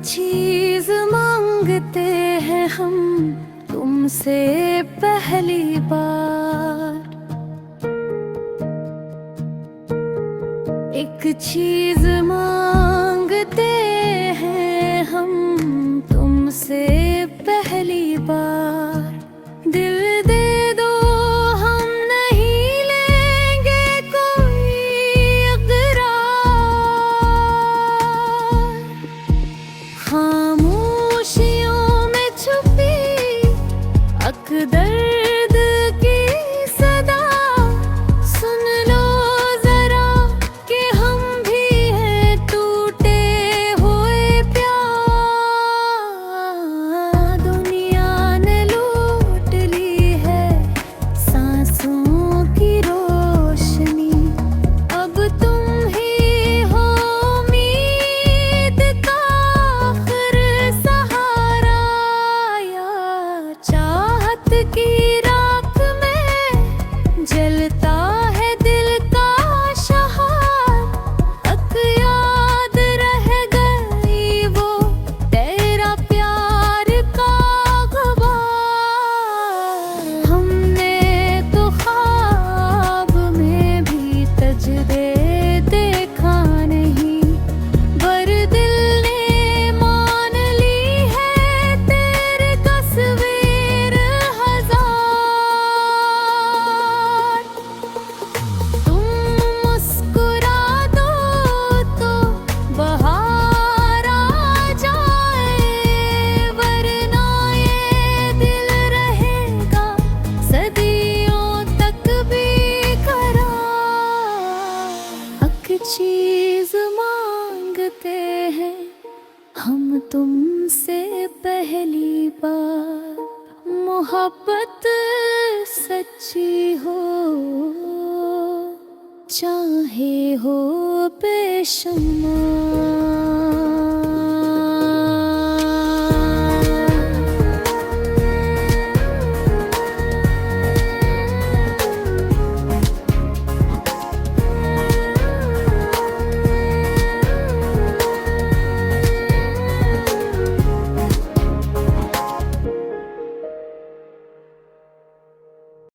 चीज मांगते हैं हम तुमसे पहली बार। एक चीज मांगते हैं हम तुमसे पहली बार। दिल दे दो, हम नहीं लेंगे कोई इकरार। खामोशियों में छुपी अकदर्द की सदा सुन लो जरा कि हम भी हैं टूटे हुए प्यार। दुनिया ने लूट ली है सांसों की रोशनी, अब तुम ही हो उम्मीद का आखिर सहारा। यार चाहत की राख में जलता है दिल का शहार। तक याद रह गई वो तेरा प्यार का गवार। हमने तो ख्वाब में भी तजदे देखा नहीं, पर दिल ने मान ली है तेरी तस्वीर हजार। तुम मुस्कुरा दो तो बहार आ जाए, वरना ये दिल रहेगा सदियों तक बेकरार। हक चीज मांगते हैं हम तुमसे पहली बार। मोहब्बत सच्ची हो चाहे हो बेशुमार।